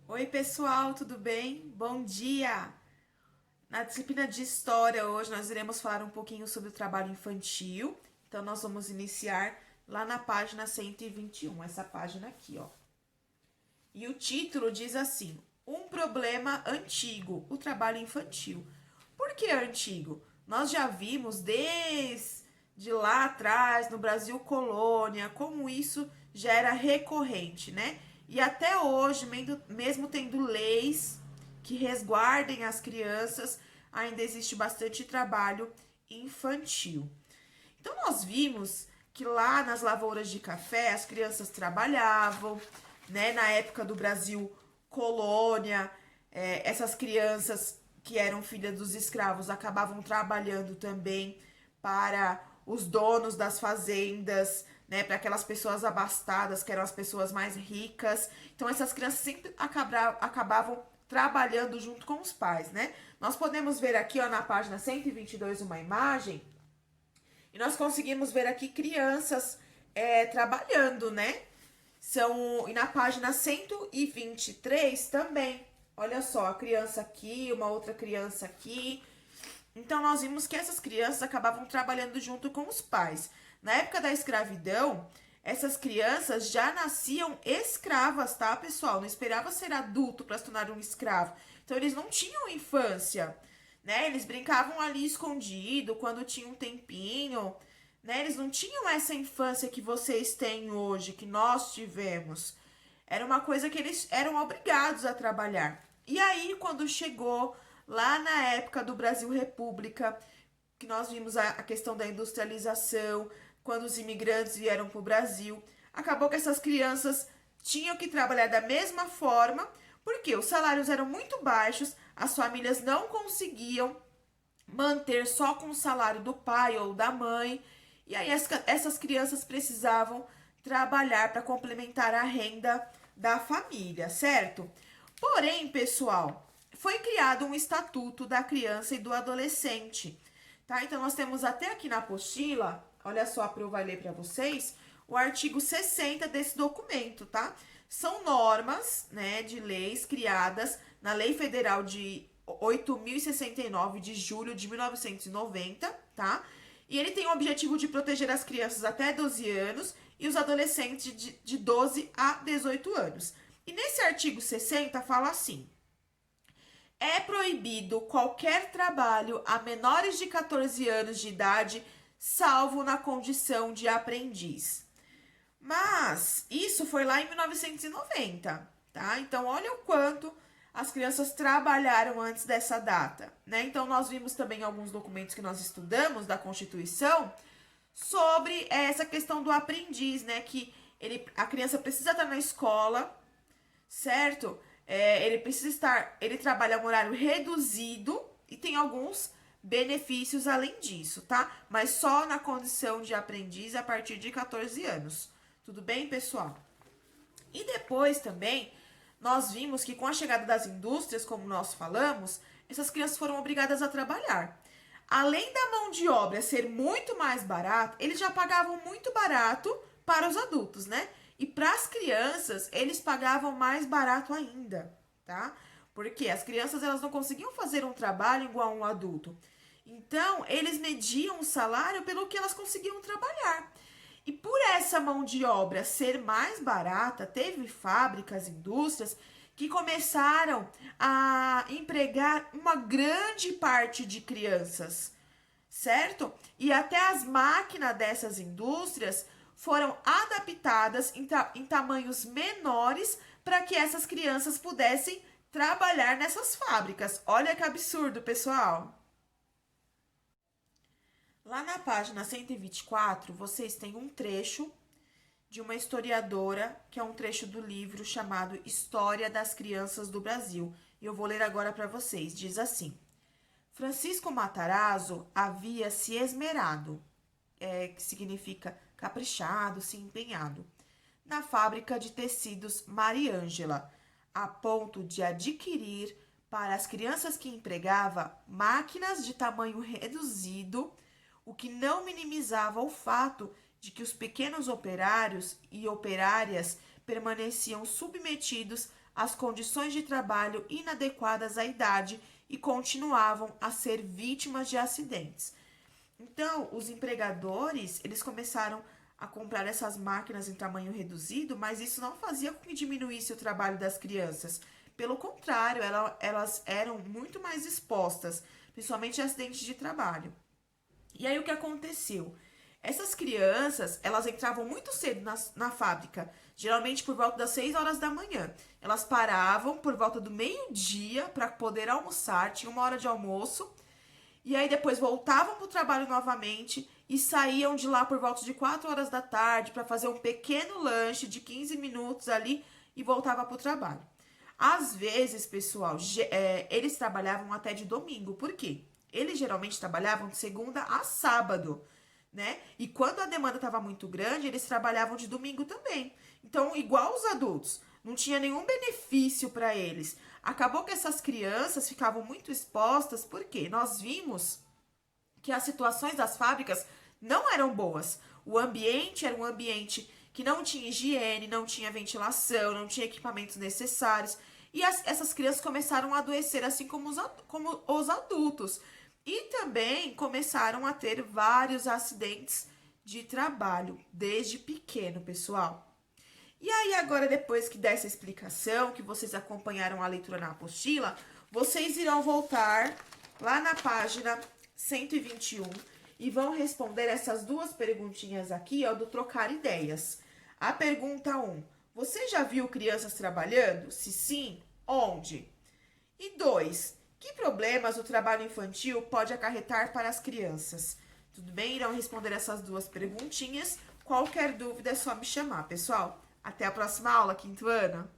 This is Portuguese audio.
Oi, pessoal, tudo bem? Bom dia! Na disciplina de História, hoje nós iremos falar um pouquinho sobre o trabalho infantil. Então, nós vamos iniciar lá na página 121, essa página aqui, ó. E o título diz assim: Um problema antigo, o trabalho infantil. Por que antigo? Nós já vimos desde lá atrás, no Brasil colônia, como isso já era recorrente, né? E até hoje, mesmo tendo leis que resguardem as crianças, ainda existe bastante trabalho infantil. Então, nós vimos que lá nas lavouras de café as crianças trabalhavam, né? Na época do Brasil colônia, essas crianças que eram filhas dos escravos acabavam trabalhando também para os donos das fazendas, né, para aquelas pessoas abastadas, que eram as pessoas mais ricas. Então essas crianças sempre acabavam trabalhando junto com os pais, né? Nós podemos ver aqui, ó, na página 122 uma imagem e nós conseguimos ver aqui crianças trabalhando, né? E na página 123 também. Olha só, a criança aqui, uma outra criança aqui. Então, nós vimos que essas crianças acabavam trabalhando junto com os pais. Na época da escravidão, essas crianças já nasciam escravas, tá, pessoal? Não esperava ser adulto para se tornar um escravo. Então, eles não tinham infância, né? Eles brincavam ali escondido quando tinha um tempinho, né? Eles não tinham essa infância que vocês têm hoje, que nós tivemos. Era uma coisa que eles eram obrigados a trabalhar. E aí, quando chegou lá na época do Brasil República, que nós vimos a questão da industrialização, quando os imigrantes vieram para o Brasil, acabou que essas crianças tinham que trabalhar da mesma forma, porque os salários eram muito baixos, as famílias não conseguiam manter só com o salário do pai ou da mãe, e aí essas crianças precisavam trabalhar para complementar a renda da família, certo? Porém, pessoal, foi criado um estatuto da criança e do adolescente, tá? Então nós temos até aqui na apostila, olha só, a Pro vai ler para vocês, o artigo 60 desse documento, tá? São normas, né, de leis criadas na Lei Federal de 8.069 de julho de 1990, tá? E ele tem o objetivo de proteger as crianças até 12 anos e os adolescentes de 12 a 18 anos. E nesse artigo 60 fala assim: é proibido qualquer trabalho a menores de 14 anos de idade, salvo na condição de aprendiz. Mas isso foi lá em 1990, tá? Então, olha o quanto as crianças trabalharam antes dessa data, né? Então, nós vimos também alguns documentos que nós estudamos da Constituição sobre essa questão do aprendiz, né? Que a criança precisa estar na escola, certo? Ele trabalha um horário reduzido e tem alguns benefícios além disso, tá? Mas só na condição de aprendiz a partir de 14 anos. Tudo bem, pessoal? E depois também nós vimos que com a chegada das indústrias, como nós falamos, essas crianças foram obrigadas a trabalhar. Além da mão de obra ser muito mais barata, eles já pagavam muito barato para os adultos, né? E para as crianças, eles pagavam mais barato ainda, tá? Porque as crianças elas não conseguiam fazer um trabalho igual a um adulto. Então, eles mediam o salário pelo que elas conseguiam trabalhar. E por essa mão de obra ser mais barata, teve fábricas, indústrias que começaram a empregar uma grande parte de crianças, certo? E até as máquinas dessas indústrias foram adaptadas em tamanhos menores para que essas crianças pudessem trabalhar nessas fábricas. Olha que absurdo, pessoal! Lá na página 124, vocês têm um trecho de uma historiadora, que é um trecho do livro chamado História das Crianças do Brasil. E eu vou ler agora para vocês. Diz assim: Francisco Matarazzo havia se esmerado, que significa caprichado, se empenhado, na fábrica de tecidos Mariângela, a ponto de adquirir para as crianças que empregava máquinas de tamanho reduzido, o que não minimizava o fato de que os pequenos operários e operárias permaneciam submetidos as condições de trabalho inadequadas à idade e continuavam a ser vítimas de acidentes. Então, os empregadores, eles começaram a comprar essas máquinas em tamanho reduzido, mas isso não fazia com que diminuísse o trabalho das crianças. Pelo contrário, elas eram muito mais expostas, principalmente a acidentes de trabalho. E aí o que aconteceu? Essas crianças, elas entravam muito cedo na fábrica, geralmente por volta das 6 horas da manhã. Elas paravam por volta do meio-dia para poder almoçar, tinha uma hora de almoço, e aí depois voltavam para o trabalho novamente e saíam de lá por volta de 4 horas da tarde para fazer um pequeno lanche de 15 minutos ali e voltava para o trabalho. Às vezes, pessoal, eles trabalhavam até de domingo. Por quê? Eles geralmente trabalhavam de segunda a sábado, né? E quando a demanda estava muito grande, eles trabalhavam de domingo também. Então, igual os adultos, não tinha nenhum benefício para eles. Acabou que essas crianças ficavam muito expostas, porque nós vimos que as situações das fábricas não eram boas. O ambiente era um ambiente que não tinha higiene, não tinha ventilação, não tinha equipamentos necessários. E essas crianças começaram a adoecer, assim como os adultos. E também começaram a ter vários acidentes de trabalho, desde pequeno, pessoal. E aí, agora, depois que dessa explicação, que vocês acompanharam a leitura na apostila, vocês irão voltar lá na página 121 e vão responder essas duas perguntinhas aqui, ó, do trocar ideias. A pergunta 1. Você já viu crianças trabalhando? Se sim, onde? E 2. Que problemas o trabalho infantil pode acarretar para as crianças? Tudo bem? Irão responder essas duas perguntinhas. Qualquer dúvida é só me chamar, pessoal. Até a próxima aula, quinto ano!